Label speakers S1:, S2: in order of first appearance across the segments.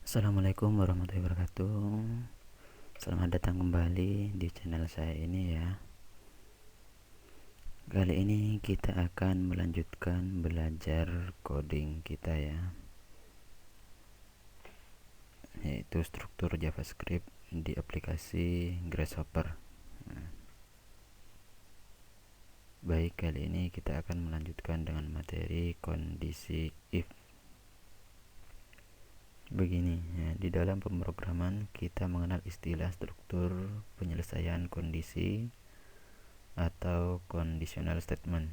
S1: Assalamualaikum warahmatullahi wabarakatuh. Selamat datang kembali di channel saya ini ya. Kali ini kita akan melanjutkan belajar coding kita ya, yaitu struktur JavaScript di aplikasi Grasshopper. Baik, kali ini kita akan melanjutkan dengan materi kondisi if. Begini ya, di dalam pemrograman kita mengenal istilah struktur penyelesaian kondisi atau conditional statement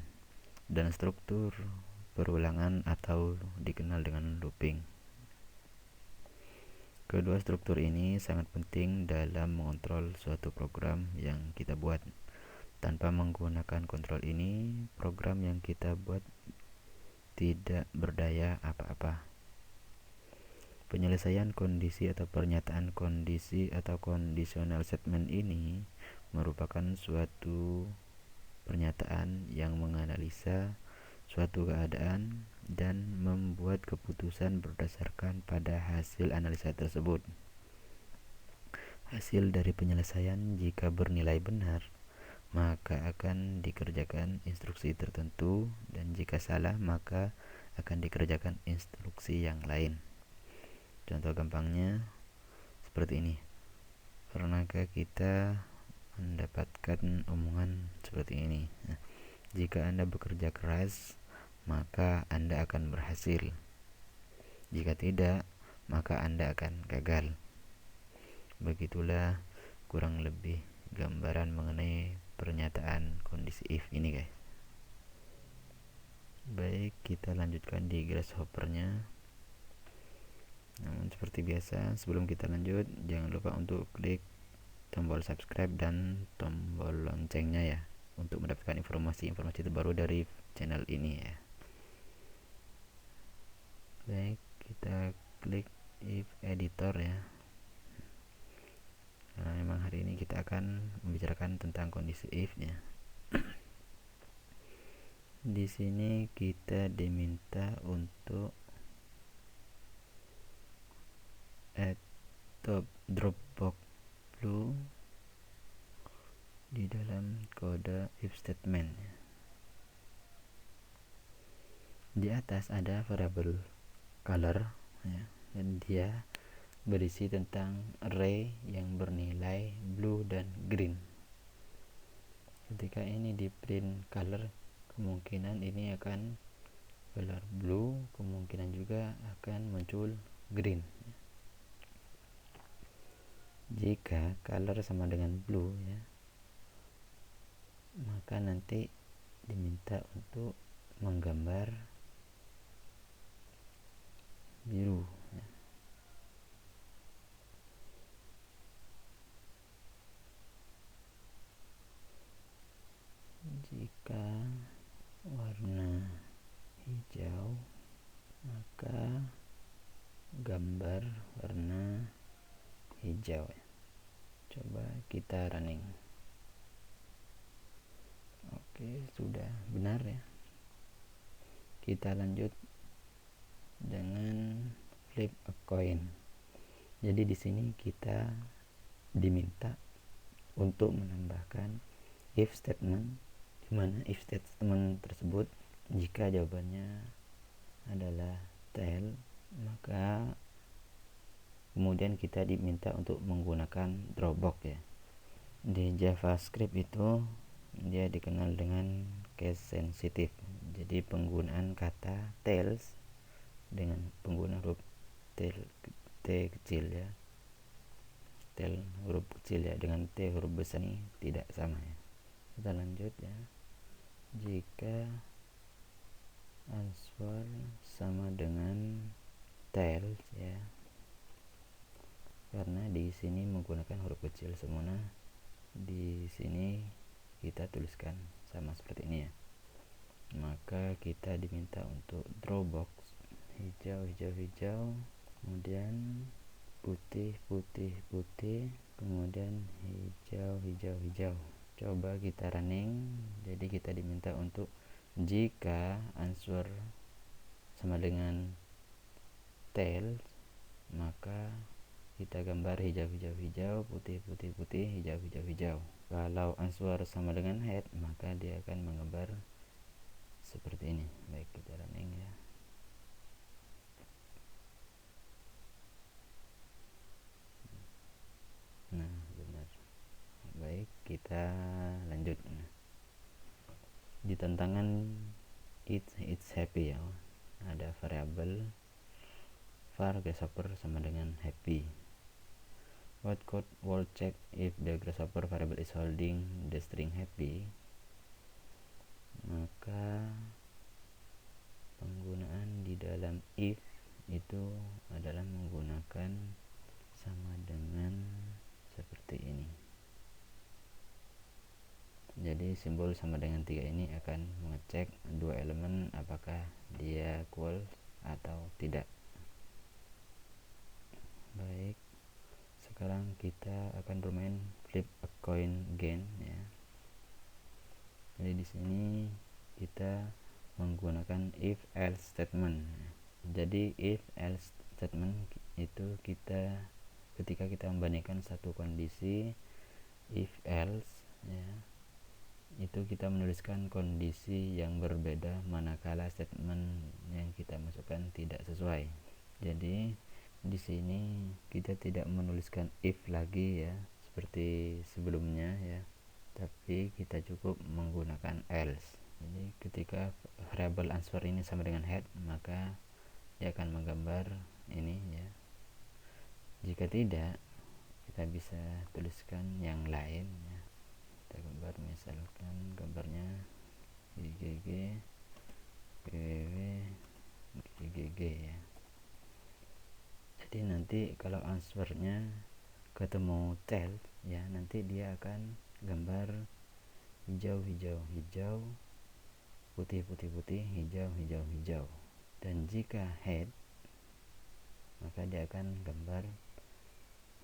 S1: dan struktur perulangan atau dikenal dengan looping. Kedua struktur ini sangat penting dalam mengontrol suatu program yang kita buat. Tanpa menggunakan kontrol ini, program yang kita buat tidak berdaya apa-apa. Penyelesaian kondisi atau pernyataan kondisi atau conditional statement ini merupakan suatu pernyataan yang menganalisa suatu keadaan dan membuat keputusan berdasarkan pada hasil analisa tersebut. Hasil dari penyelesaian jika bernilai benar, maka akan dikerjakan instruksi tertentu, dan jika salah, maka akan dikerjakan instruksi yang lain. Contoh gampangnya seperti ini. Pernahkah kita mendapatkan omongan seperti ini? Jika Anda bekerja keras, maka Anda akan berhasil. Jika tidak, maka Anda akan gagal. Begitulah kurang lebih gambaran mengenai pernyataan kondisi if ini, guys. Baik, kita lanjutkan di Grasshopper-nya. Namun seperti biasa, sebelum kita lanjut, jangan lupa untuk klik tombol subscribe dan tombol loncengnya ya, untuk mendapatkan informasi-informasi terbaru dari channel ini ya. Baik, kita klik if editor ya. Karena memang hari ini kita akan membicarakan tentang kondisi if-nya. Di sini kita diminta untuk add Dropbox blue di dalam kode if statement. Di atas ada variabel color ya, dan dia berisi tentang array yang bernilai blue dan green. Ketika ini di print color, kemungkinan ini akan color blue, kemungkinan juga akan muncul green. Jika color sama dengan blue ya, maka nanti diminta untuk menggambar biru ya. Jika warna hijau, maka gambar warna hijau ya. Coba kita running. Oke, sudah benar ya. Kita lanjut dengan flip a coin. Jadi di sini kita diminta untuk menambahkan if statement, di mana if statement tersebut jika jawabannya adalah tail, maka kemudian kita diminta untuk menggunakan dropbox ya. Di JavaScript itu dia dikenal dengan case sensitive. Jadi penggunaan kata tails dengan penggunaan huruf T kecil ya, tail huruf kecil ya, dengan T huruf besar ini tidak sama ya. Kita lanjut ya. Jika answer sama dengan tails ya, karena di sini menggunakan huruf kecil semua, di sini kita tuliskan sama seperti ini ya. Maka kita diminta untuk drawbox hijau, kemudian putih, kemudian hijau. Coba kita running. Jadi kita diminta untuk jika answer sama dengan tail, maka kita gambar hijau hijau hijau, putih putih putih, hijau hijau hijau. Kalau answer sama dengan head, maka dia akan menggambar seperti ini. Baik, kita running ya. Nah, benar. Baik, kita lanjut. Di tantangan it's happy ya, ada variabel var grasshopper sama dengan happy. What code will check if the grasshopper variable is holding the string happy? Maka penggunaan di dalam if itu adalah menggunakan sama dengan seperti ini. Jadi simbol sama dengan 3 ini akan mengecek dua elemen apakah dia equal atau tidak. Baik, sekarang kita akan bermain flip a coin again ya. Jadi di sini kita menggunakan if else statement. Jadi if else statement itu kita ketika kita membandingkan satu kondisi if else ya, itu kita menuliskan kondisi yang berbeda manakala statement yang kita masukkan tidak sesuai. Jadi di sini kita tidak menuliskan if lagi ya seperti sebelumnya ya, tapi kita cukup menggunakan else. Jadi ketika variable answer ini sama dengan head, maka dia akan menggambar ini ya. Jika tidak, kita bisa tuliskan yang lain ya. Kita gambar misalkan gambarnya GGG PWW GGG ya. Jadi nanti kalau answernya ketemu tail ya, nanti dia akan gambar hijau hijau hijau, putih putih putih, hijau hijau hijau. Dan jika head, maka dia akan gambar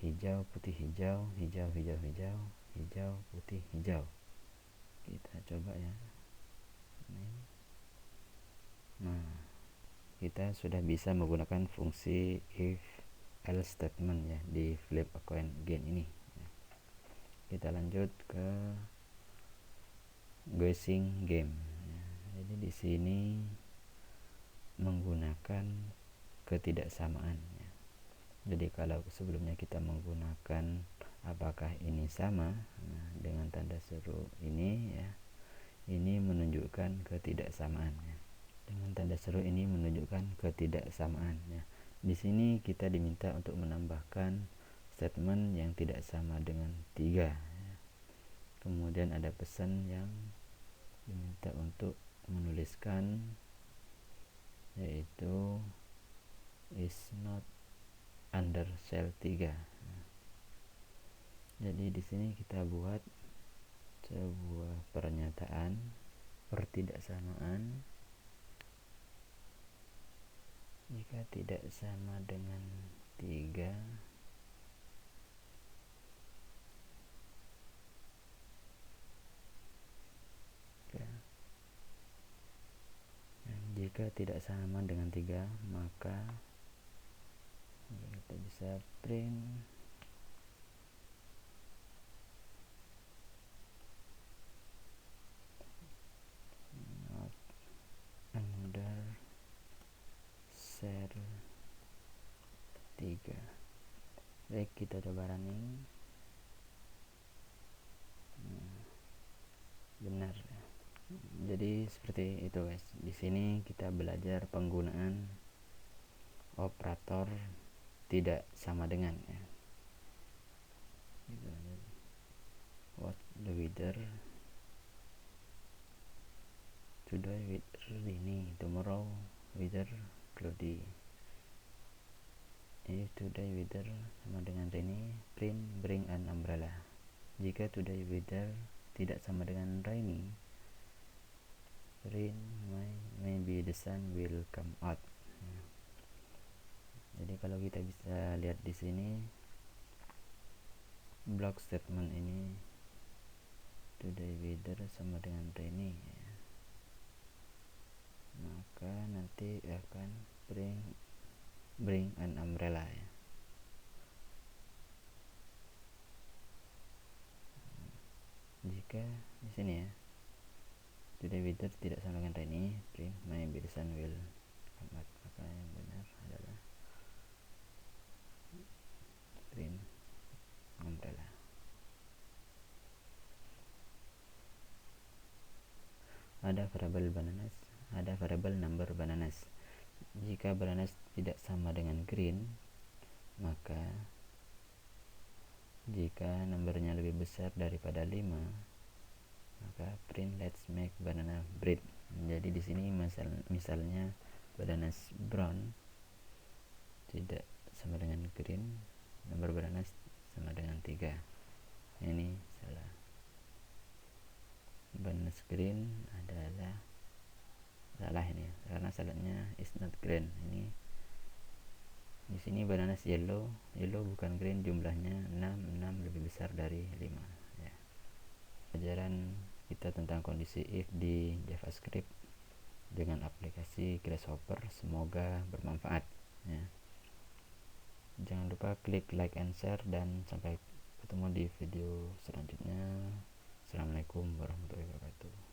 S1: hijau putih hijau, hijau hijau hijau, hijau putih hijau. Kita coba ya. Nah, kita sudah bisa menggunakan fungsi if else statement ya di flip a coin again ini. Kita lanjut ke guessing game ya. Jadi di sini menggunakan ketidaksamaan ya. Jadi kalau sebelumnya kita menggunakan apakah ini sama, nah, dengan tanda seru ini ya, ini menunjukkan ketidaksamaan ya. Dengan tanda seru ini menunjukkan ketidaksamaan ya. Di sini kita diminta untuk menambahkan statement yang tidak sama dengan 3 ya. Kemudian ada pesan yang diminta untuk menuliskan, yaitu is not under cell 3. Jadi di sini kita buat sebuah pernyataan pertidaksamaan jika tidak sama dengan 3 jika tidak sama dengan 3 maka kita bisa print not under cell 3. Baik, kita coba running. Benar. Jadi seperti itu guys. Di sini kita belajar penggunaan operator tidak sama dengan ya. What the weather today, weather rainy, tomorrow weather cloudy. If today weather sama dengan rainy, print bring an umbrella. Jika today weather tidak sama dengan rainy, print maybe the sun will come out. Jadi kalau kita bisa lihat di sini block statement ini today weather sama dengan rainy ya. Maka nanti akan bring an umbrella ya. jika di sini ya today weather tidak sama dengan rainy, print maybe the sun will come out, maka yang benar adalah print umbrella. Ada variabel number bananas. Jika bananas tidak sama dengan green, maka jika numbernya lebih besar daripada 5, maka print let's make banana bread. Jadi di sini misalnya bananas brown tidak sama dengan green, nomor bananas sama dengan 3. Ini salah. Bananas green adalah salah ini karena salahnya is not green. Ini di sini bananas yellow bukan green, jumlahnya 6 lebih besar dari 5 ya. Pelajaran kita tentang kondisi if di JavaScript dengan aplikasi Grasshopper semoga bermanfaat ya. Jangan lupa klik like and share dan sampai ketemu di video selanjutnya. Assalamualaikum warahmatullahi wabarakatuh.